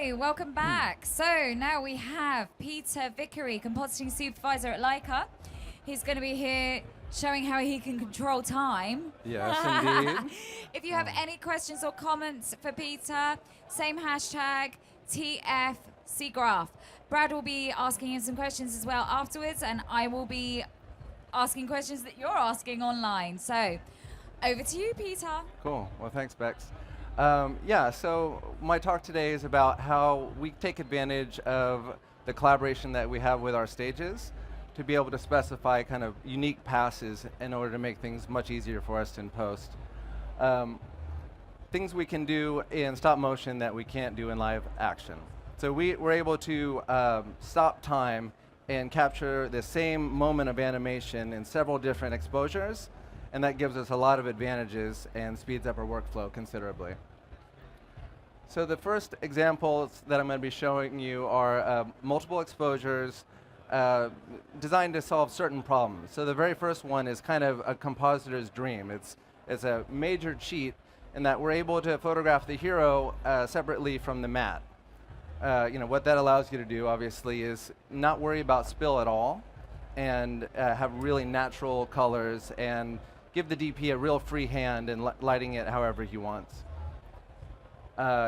Hi, welcome back. So now we have Peter Vickery, compositing supervisor at LAIKA. He's going to be here showing how he can control time. Yes, indeed. If you have any questions or comments for Peter, same hashtag, TF Siggraph. Brad will be asking him some questions as well afterwards, and I will be asking questions that you're asking online. So over to you, Peter. Cool. Well, thanks, Bex. So my talk today is about how we take advantage of the collaboration that we have with our stages to be able to specify kind of unique passes in order to make things much easier for us in post. Things we can do in stop motion that we can't do in live action. So we're able to stop time and capture the same moment of animation in several different exposures, and that gives us a lot of advantages and speeds up our workflow considerably. So the first examples that I'm going to be showing you are multiple exposures designed to solve certain problems. So the very first one is kind of a compositor's dream. It's a major cheat in that we're able to photograph the hero separately from the matte. What that allows you to do, obviously, is not worry about spill at all and have really natural colors and give the DP a real free hand in lighting it however he wants.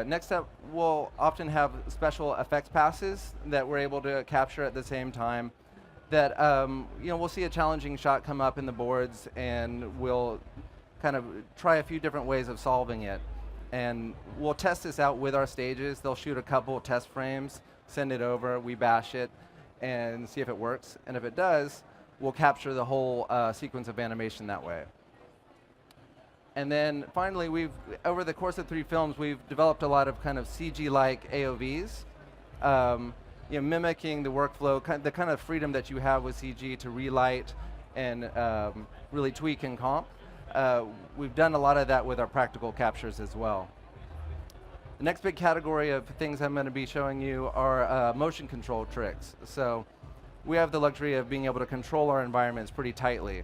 Next up, we'll often have special effects passes that we're able to capture at the same time. That we'll see a challenging shot come up in the boards, and we'll kind of try a few different ways of solving it. And we'll test this out with our stages. They'll shoot a couple test frames, send it over, we bash it, and see if it works. And if it does, we'll capture the whole sequence of animation that way. And then finally, over the course of 3 films, we've developed a lot of kind of CG-like AOVs, mimicking the workflow, the kind of freedom that you have with CG to relight and really tweak and comp. We've done a lot of that with our practical captures as well. The next big category of things I'm going to be showing you are motion control tricks. So we have the luxury of being able to control our environments pretty tightly.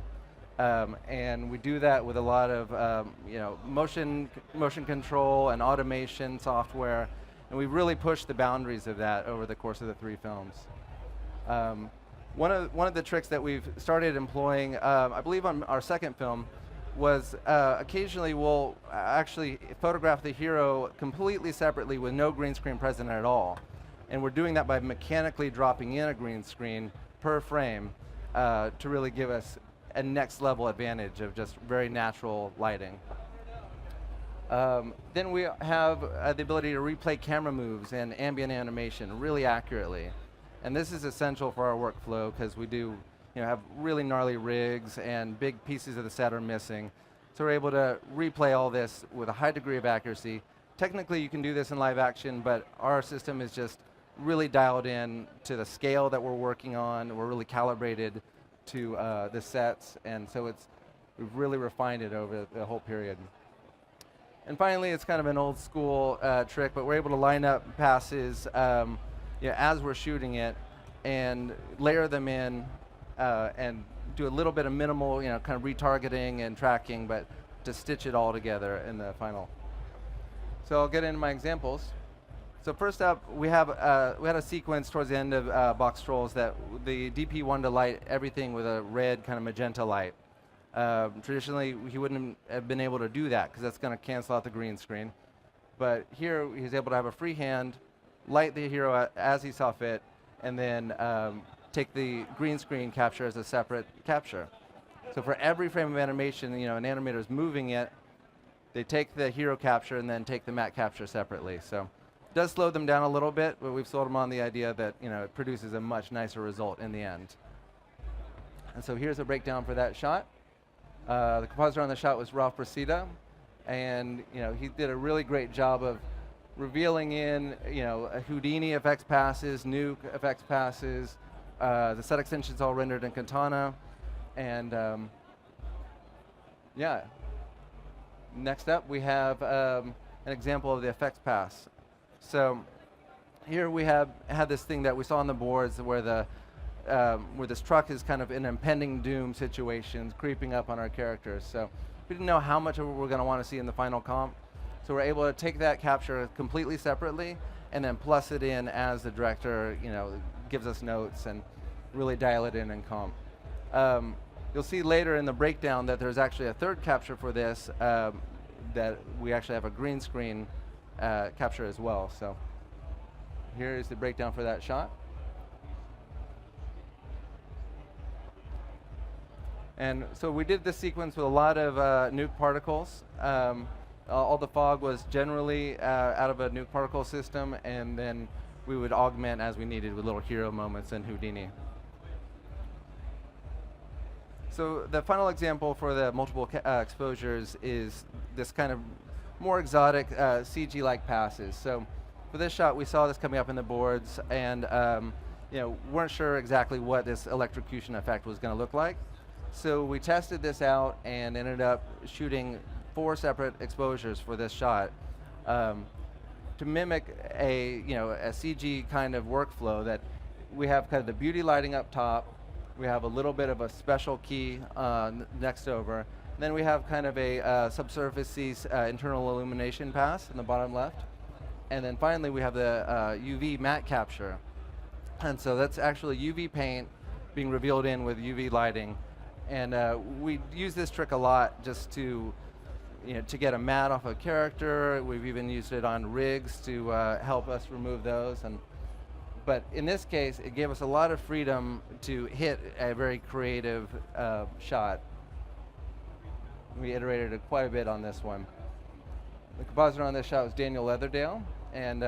And we do that with a lot of motion control and automation software, and we've really pushed the boundaries of that over the course of the 3 films. One of the tricks that we've started employing, I believe on our second film, was occasionally we'll actually photograph the hero completely separately with no green screen present at all. And we're doing that by mechanically dropping in a green screen per frame to really give us a next level advantage of just very natural lighting. Then we have the ability to replay camera moves and ambient animation really accurately. And this is essential for our workflow because we do have really gnarly rigs and big pieces of the set are missing. So we're able to replay all this with a high degree of accuracy. Technically you can do this in live action, but our system is just really dialed in to the scale that we're working on. We're really calibrated to the sets, and so we've really refined it over the whole period. And finally, it's kind of an old school trick, but we're able to line up passes as we're shooting it and layer them in and do a little bit of minimal kind of retargeting and tracking, but to stitch it all together in the final. So I'll get into my examples. So first up, we had a sequence towards the end of Box Trolls that the DP wanted to light everything with a red kind of magenta light. Traditionally, he wouldn't have been able to do that because that's going to cancel out the green screen. But here, he's able to have a free hand, light the hero as he saw fit, and then take the green screen capture as a separate capture. So for every frame of animation, an animator is moving it, they take the hero capture and then take the matte capture separately. So it does slow them down a little bit, but we've sold them on the idea that it produces a much nicer result in the end. And so here's a breakdown for that shot. The compositor on the shot was Ralph Brasida, and he did a really great job of revealing in a Houdini effects passes, Nuke effects passes, the set extensions all rendered in Katana, and Next up, we have an example of the effects pass. So here we had this thing that we saw on the boards where this truck is kind of in impending doom situations, creeping up on our characters. So we didn't know how much of it we're going to want to see in the final comp. So we're able to take that capture completely separately and then plus it in as the director, gives us notes and really dial it in and comp. You'll see later in the breakdown that there's actually a third capture for this, that we actually have a green screen capture as well. So here is the breakdown for that shot. And so we did this sequence with a lot of nuke particles. All the fog was generally out of a nuke particle system, and then we would augment as we needed with little hero moments and Houdini. So the final example for the multiple exposures is this kind of more exotic CG-like passes. So for this shot, we saw this coming up in the boards, and weren't sure exactly what this electrocution effect was going to look like. So we tested this out and ended up shooting 4 separate exposures for this shot to mimic a CG kind of workflow that we have kind of the beauty lighting up top. We have a little bit of a special key next over. Then we have kind of a subsurface internal illumination pass in the bottom left. And then finally we have the UV matte capture. And so that's actually UV paint being revealed in with UV lighting. And we use this trick a lot just to get a matte off a character. We've even used it on rigs to help us remove those. But in this case, it gave us a lot of freedom to hit a very creative shot. We iterated it quite a bit on this one. The compositor on this shot was Daniel Leatherdale, and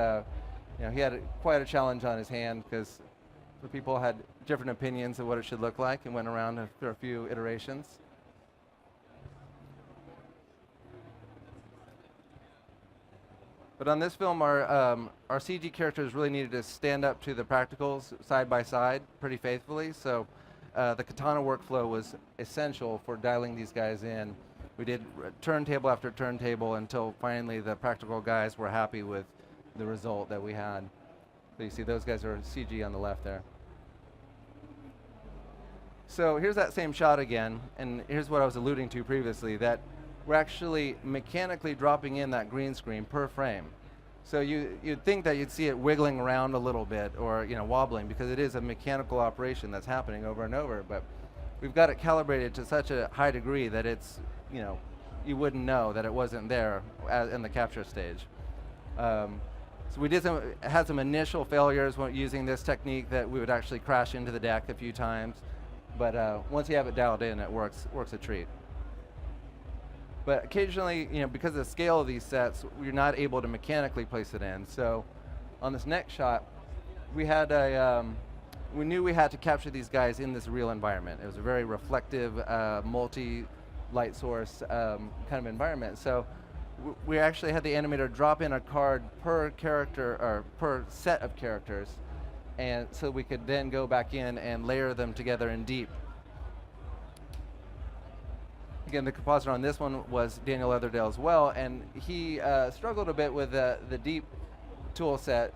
he had quite a challenge on his hand because the people had different opinions of what it should look like and went around after a few iterations. But on this film, our CG characters really needed to stand up to the practicals side by side pretty faithfully. So the katana workflow was essential for dialing these guys in. We did turntable after turntable until finally the practical guys were happy with the result that we had. So you see those guys are CG on the left there. So here's that same shot again, and here's what I was alluding to previously, that we're actually mechanically dropping in that green screen per frame. So you'd think that you'd see it wiggling around a little bit or wobbling, because it is a mechanical operation that's happening over and over, but we've got it calibrated to such a high degree that it's, you wouldn't know that it wasn't there in the capture stage. So we had some initial failures when using this technique, that we would actually crash into the deck a few times, but once you have it dialed in, it works a treat. But occasionally, because of the scale of these sets, we're not able to mechanically place it in. So on this next shot, we knew we had to capture these guys in this real environment. It was a very reflective, multi-light source kind of environment. So we actually had the animator drop in a card per character, or per set of characters, and so we could then go back in and layer them together in deep. Again, the compositor on this one was Daniel Leatherdale as well, and he struggled a bit with the deep tool set.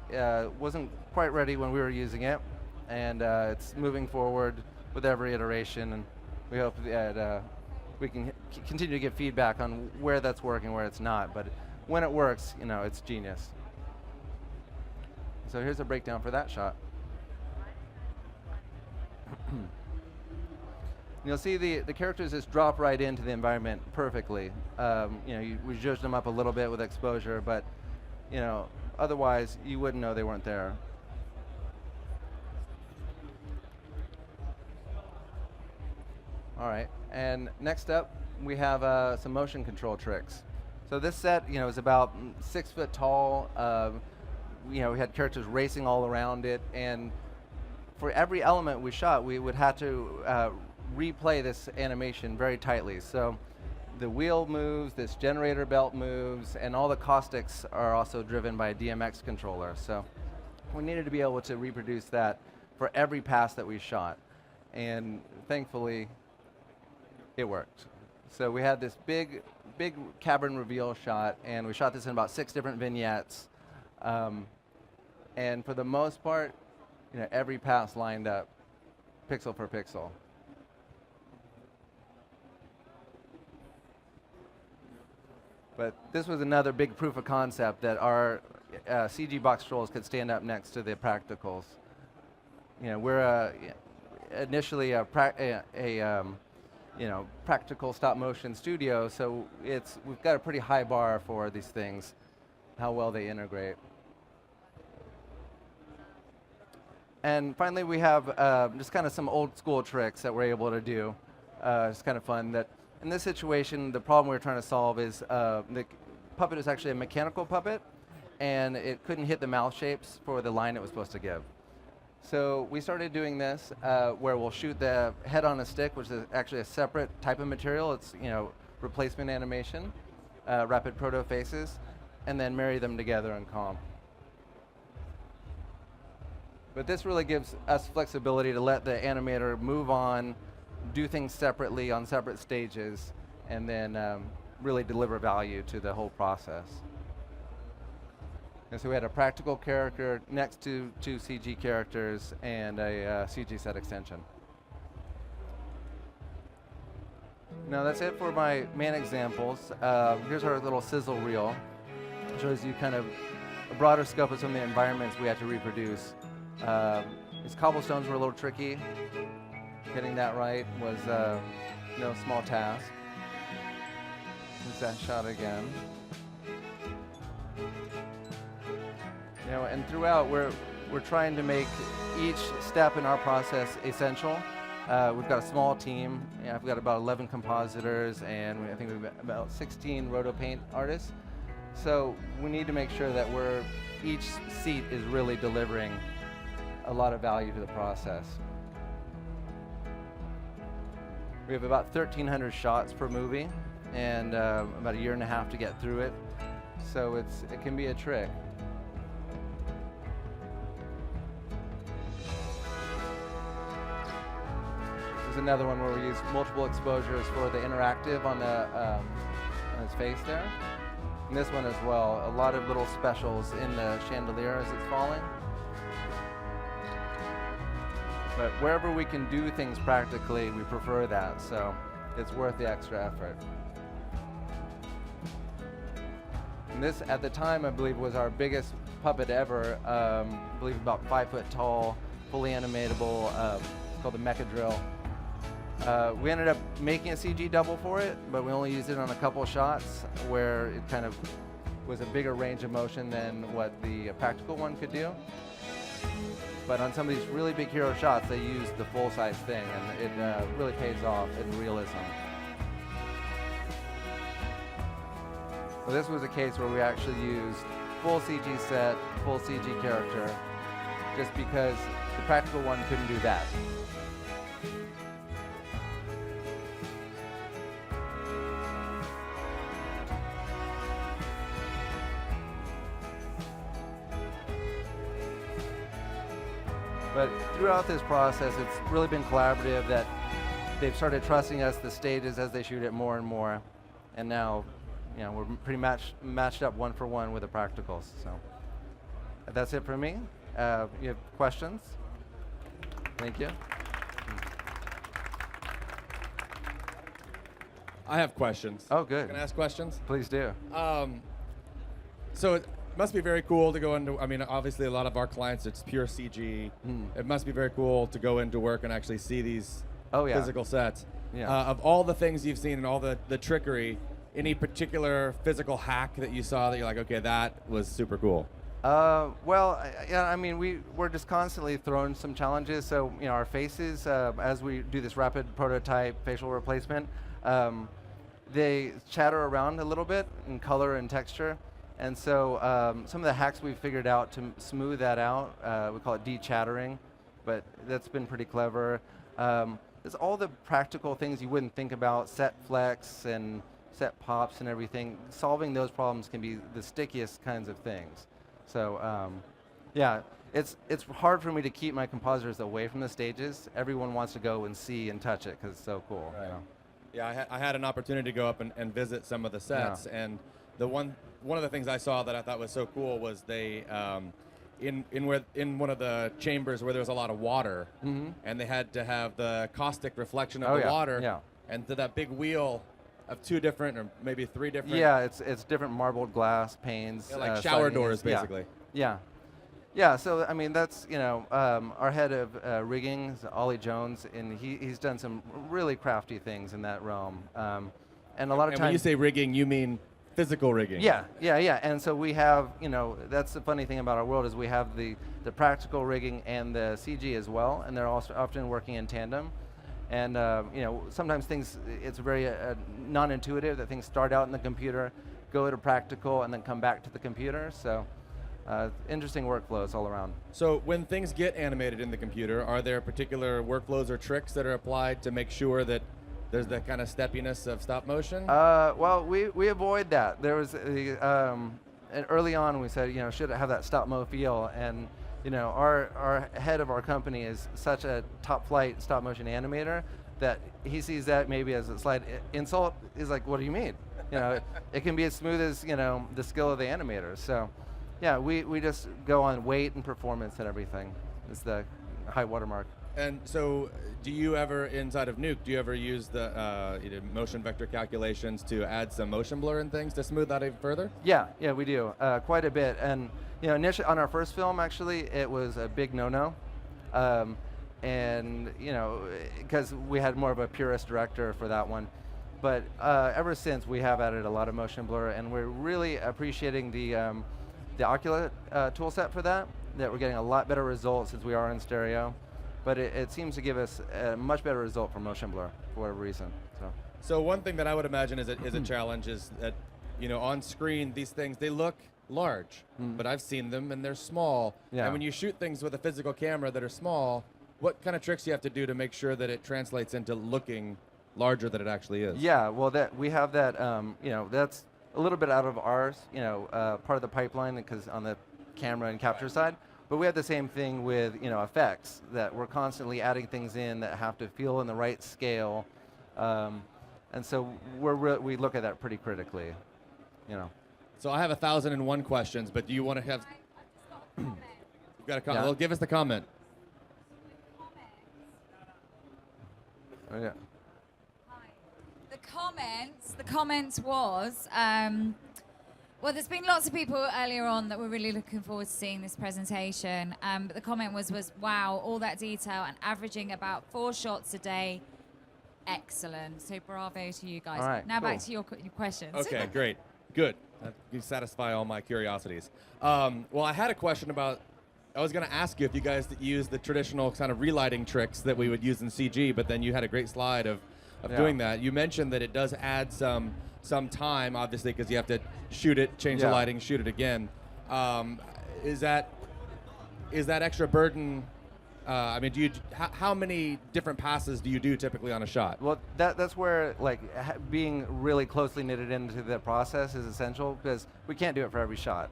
Wasn't quite ready when we were using it, and it's moving forward with every iteration, and we hope that we can continue to give feedback on where that's working, where it's not, but when it works, it's genius. So here's a breakdown for that shot. You'll see the characters just drop right into the environment perfectly. We zhuzhed them up a little bit with exposure, but otherwise you wouldn't know they weren't there. All right, and next up we have some motion control tricks. So this set, is about 6 foot tall. We had characters racing all around it, and for every element we shot, we would have to replay this animation very tightly. So the wheel moves, this generator belt moves, and all the caustics are also driven by a DMX controller. So we needed to be able to reproduce that for every pass that we shot. And thankfully, it worked. So we had this big cavern reveal shot, and we shot this in about 6 different vignettes. And for the most part, every pass lined up pixel for pixel. But this was another big proof of concept that our CG box trolls could stand up next to the practicals. We're initially a practical stop motion studio, so we've got a pretty high bar for these things, how well they integrate. And finally, we have just kind of some old school tricks that we're able to do. It's kind of fun that in this situation, the problem we're trying to solve is the puppet is actually a mechanical puppet, and it couldn't hit the mouth shapes for the line it was supposed to give. So we started doing this where we'll shoot the head on a stick, which is actually a separate type of material. It's replacement animation, rapid proto faces, and then marry them together in comp. But this really gives us flexibility to let the animator move on, do things separately on separate stages, and then really deliver value to the whole process. And so we had a practical character next to two CG characters and a CG set extension. Now that's it for my main examples. Here's our little sizzle reel. It shows you kind of a broader scope of some of the environments we had to reproduce. These cobblestones were a little tricky. Getting that right was no small task. Use that shot again. And throughout, we're trying to make each step in our process essential. We've got a small team. I've got about 11 compositors, and I think we've got about 16 rotopaint artists. So we need to make sure that each seat is really delivering a lot of value to the process. We have about 1,300 shots per movie, and about a year and a half to get through it. So it can be a trick. There's another one where we use multiple exposures for the interactive on his face there. And this one as well, a lot of little specials in the chandelier as it's falling. But wherever we can do things practically, we prefer that, so it's worth the extra effort. And this, at the time, I believe, was our biggest puppet ever. I believe about 5 foot tall, fully animatable. It's called the Mecha Drill. We ended up making a CG double for it, but we only used it on a couple shots where it kind of was a bigger range of motion than what the practical one could do. But on some of these really big hero shots, they use the full-size thing, and it really pays off in realism. Well, this was a case where we actually used full CG set, full CG character, just because the practical one couldn't do that. But throughout this process, it's really been collaborative that they've started trusting us, the stages, as they shoot it more and more. And now, we're pretty matched up one for one with the practicals. So that's it for me. You have questions? Thank you. I have questions. Oh, good. Can I ask questions? Please do. So it must be very cool to go into, obviously a lot of our clients, it's pure CG. It must be very cool to go into work and actually see these physical sets. Yeah. Of all the things you've seen and all the trickery, any particular physical hack that you saw that you're like, okay, that was super cool? We're just constantly throwing some challenges. So, our faces, as we do this rapid prototype facial replacement, they chatter around a little bit in color and texture. And so some of the hacks we've figured out to smooth that out, we call it de-chattering, but that's been pretty clever. There's all the practical things you wouldn't think about, set flex and set pops and everything. Solving those problems can be the stickiest kinds of things. So it's hard for me to keep my compositors away from the stages. Everyone wants to go and see and touch it because it's so cool. Right. Yeah, I had an opportunity to go up and visit some of the sets, and the one of the things I saw that I thought was so cool was they in one of the chambers where there was a lot of water, and they had to have the caustic reflection of the water, and to that big wheel of 2 different or maybe 3 different. Yeah, it's different marbled glass panes. Yeah, like shower sliding doors, in. Yeah. basically. Yeah. Yeah, so I mean that's our head of rigging, is Ollie Jones, and he's done some really crafty things in that realm. And a lot of And times when you say rigging, you mean physical rigging. yeah. And so we have, that's the funny thing about our world is we have the practical rigging and the CG as well, and they're also often working in tandem. And sometimes it's very non-intuitive that things start out in the computer, go to practical, and then come back to the computer. So interesting workflows all around. So when things get animated in the computer, are there particular workflows or tricks that are applied to make sure that there's that kind of steppiness of stop motion? Well, we avoid that. There was and early on we said, should it have that stop mo feel? And our head of our company is such a top flight stop motion animator that he sees that maybe as a slight insult. He's like, what do you mean? It can be as smooth as the skill of the animators. So yeah, we just go on weight and performance and everything. It's the high watermark. And so, do you ever, inside of Nuke, do you ever use the motion vector calculations to add some motion blur and things to smooth that even further? Yeah, we do quite a bit. And initially on our first film, actually, it was a big no-no, and because we had more of a purist director for that one. But ever since, we have added a lot of motion blur, and we're really appreciating the Oculus tool set for that. That we're getting a lot better results since we are in stereo. But it seems to give us a much better result for motion blur for whatever reason. So one thing that I would imagine is a challenge is that on screen these things, they look large, but I've seen them and they're small. Yeah. And when you shoot things with a physical camera that are small, what kind of tricks do you have to do to make sure that it translates into looking larger than it actually is? Yeah, well, we have that. That's a little bit out of ours. Part of the pipeline because on the camera and capture side. But we have the same thing with effects, that we're constantly adding things in that have to feel in the right scale, and so we look at that pretty critically, So I have 1,001 questions, but do you want to have? You've got a comment. Yeah. Well, give us the comment. Oh, yeah. The comments was. Well, there's been lots of people earlier on that were really looking forward to seeing this presentation. But the comment was, wow, all that detail and averaging about 4 shots a day. Excellent. So bravo to you guys. All right, now cool. back to your questions. Okay, great. Good. You satisfy all my curiosities. Well, I had a question about, I was going to ask you if you guys use the traditional kind of relighting tricks that we would use in CG, but then you had a great slide of doing that. You mentioned that it does add some time, obviously, because you have to shoot it, change the lighting, shoot it again. Is that extra burden? I mean, how many different passes do you do typically on a shot? Well, that's where being really closely knitted into the process is essential because we can't do it for every shot.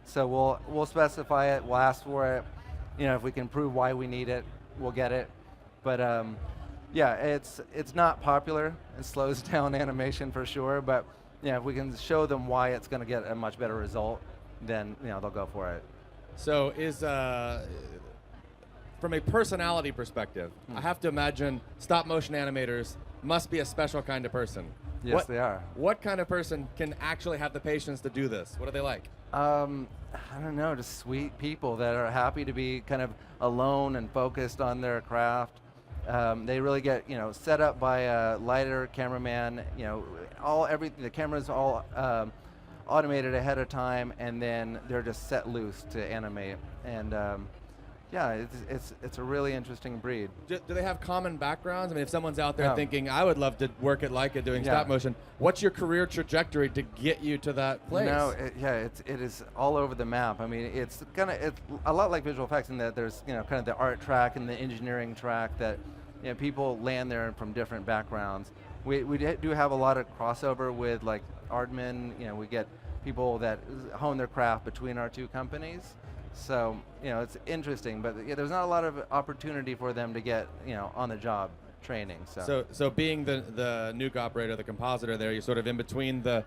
So we'll specify it, we'll ask for it. If we can prove why we need it, we'll get it. But yeah, it's not popular. It slows down animation for sure. But if we can show them why it's going to get a much better result, then they'll go for it. So from a personality perspective, I have to imagine stop motion animators must be a special kind of person. Yes, they are. What kind of person can actually have the patience to do this? What are they like? I don't know, just sweet people that are happy to be kind of alone and focused on their craft. They really get set up by a lighter cameraman. Everything. The camera's all automated ahead of time, and then they're just set loose to animate. And yeah, it's a really interesting breed. Do they have common backgrounds? I mean, if someone's out there thinking, I would love to work at LAIKA doing stop motion, what's your career trajectory to get you to that place? No, it is all over the map. I mean, it's a lot like visual effects in that there's kind of the art track and the engineering track that people land there from different backgrounds. We do have a lot of crossover with like Aardman. We get people that hone their craft between our two companies. So it's interesting, but there's not a lot of opportunity for them to get on the job training. So being the nuke operator, the compositor there, you're sort of in between the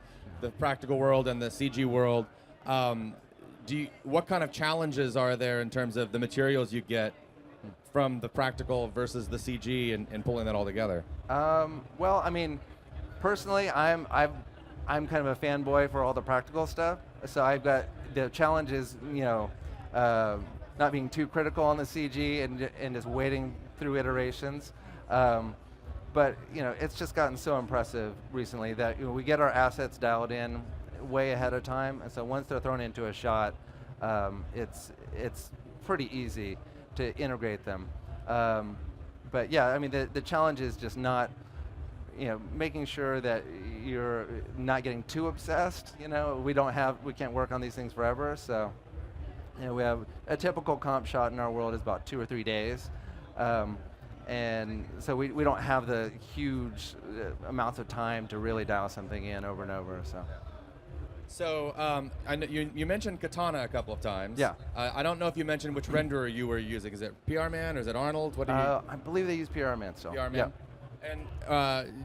practical world and the CG world. What kind of challenges are there in terms of the materials you get from the practical versus the CG and pulling that all together? Well, I mean, personally, I'm kind of a fanboy for all the practical stuff. So I've got the challenge is not being too critical on the CG and just waiting through iterations. But it's just gotten so impressive recently that we get our assets dialed in way ahead of time, and so once they're thrown into a shot, it's pretty easy to integrate them. But yeah, I mean the challenge is just not making sure that you're not getting too obsessed. We can't work on these things forever, so we have a typical comp shot in our world is about 2 or 3 days. And so we don't have the huge amounts of time to really dial something in over and over. So I know you mentioned Katana a couple of times. Yeah. I don't know if you mentioned which renderer you were using. Is it PR-Man or is it Arnold? What do you? I believe they use PR-Man still. PR-Man. Yeah. And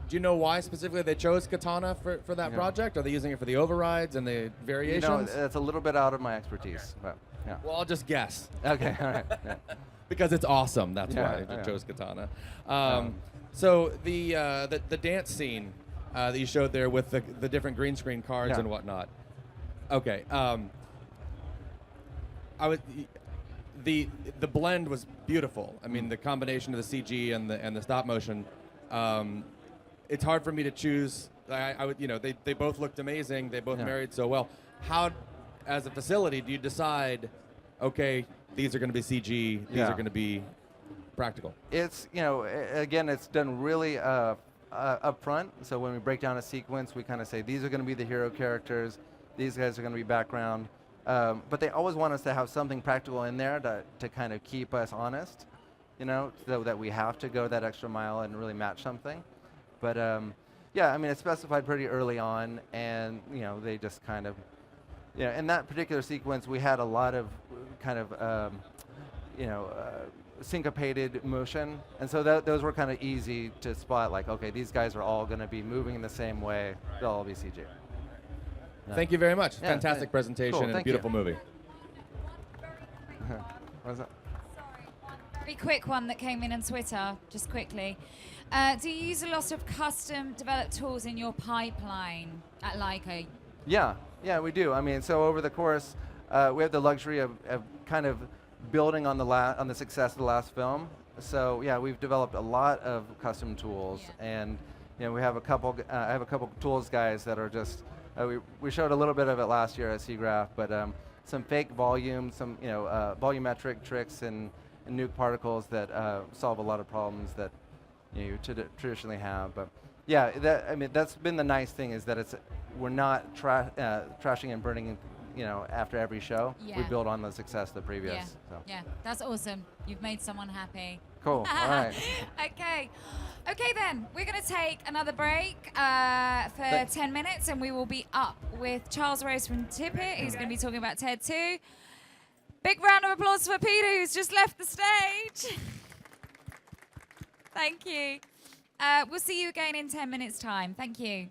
do you know why specifically they chose Katana for that project? Are they using it for the overrides and the variations? It's a little bit out of my expertise, but yeah. Well, I'll just guess. Okay, all right. Yeah. Because it's awesome. That's Yeah, why I yeah. chose Katana. So the dance scene that you showed there with the different green screen cards Yeah. and whatnot. Okay. The blend was beautiful. I mean, the combination of the CG and the stop motion. It's hard for me to choose. They both looked amazing. They both Yeah. married so well. How, as a facility, do you decide? Okay, these are going to be CG. These Yeah. are going to be practical. It's again, it's done really up front. So when we break down a sequence, we kind of say these are going to be the hero characters. These guys are going to be background. But they always want us to have something practical in there to kind of keep us honest, so that we have to go that extra mile and really match something. But yeah, I mean, it's specified pretty early on, and they just kind of, in that particular sequence, we had a lot of kind of, syncopated motion, and so those were kind of easy to spot. Like, okay, these guys are all going to be moving in the same way. They'll all be CG. Yeah. Thank you very much. Yeah, Fantastic presentation cool, and a thank beautiful you. movie. What is that? Sorry, one very quick one that came in on Twitter, just quickly. Do you use a lot of custom developed tools in your pipeline at LAIKA? Yeah, we do. I mean, so over the course, we have the luxury of kind of building on the success of the last film. So yeah, we've developed a lot of custom tools, and we have a couple. I have a couple tools guys that are just. We showed a little bit of it last year at Siggraph, but some fake volume, some volumetric tricks and nuke particles that solve a lot of problems that you traditionally have. But yeah, that's been the nice thing, is that we're not trashing and burning after every show. Yeah. We build on the success of the previous. Yeah. So. Yeah, that's awesome. You've made someone happy. Cool. All right. Okay then, we're going to take another break for 10 minutes, and we will be up with Charles Rose from Tippett, who's going to be talking about TED 2. Big round of applause for Peter, who's just left the stage. Thank you. We'll see you again in 10 minutes' time. Thank you.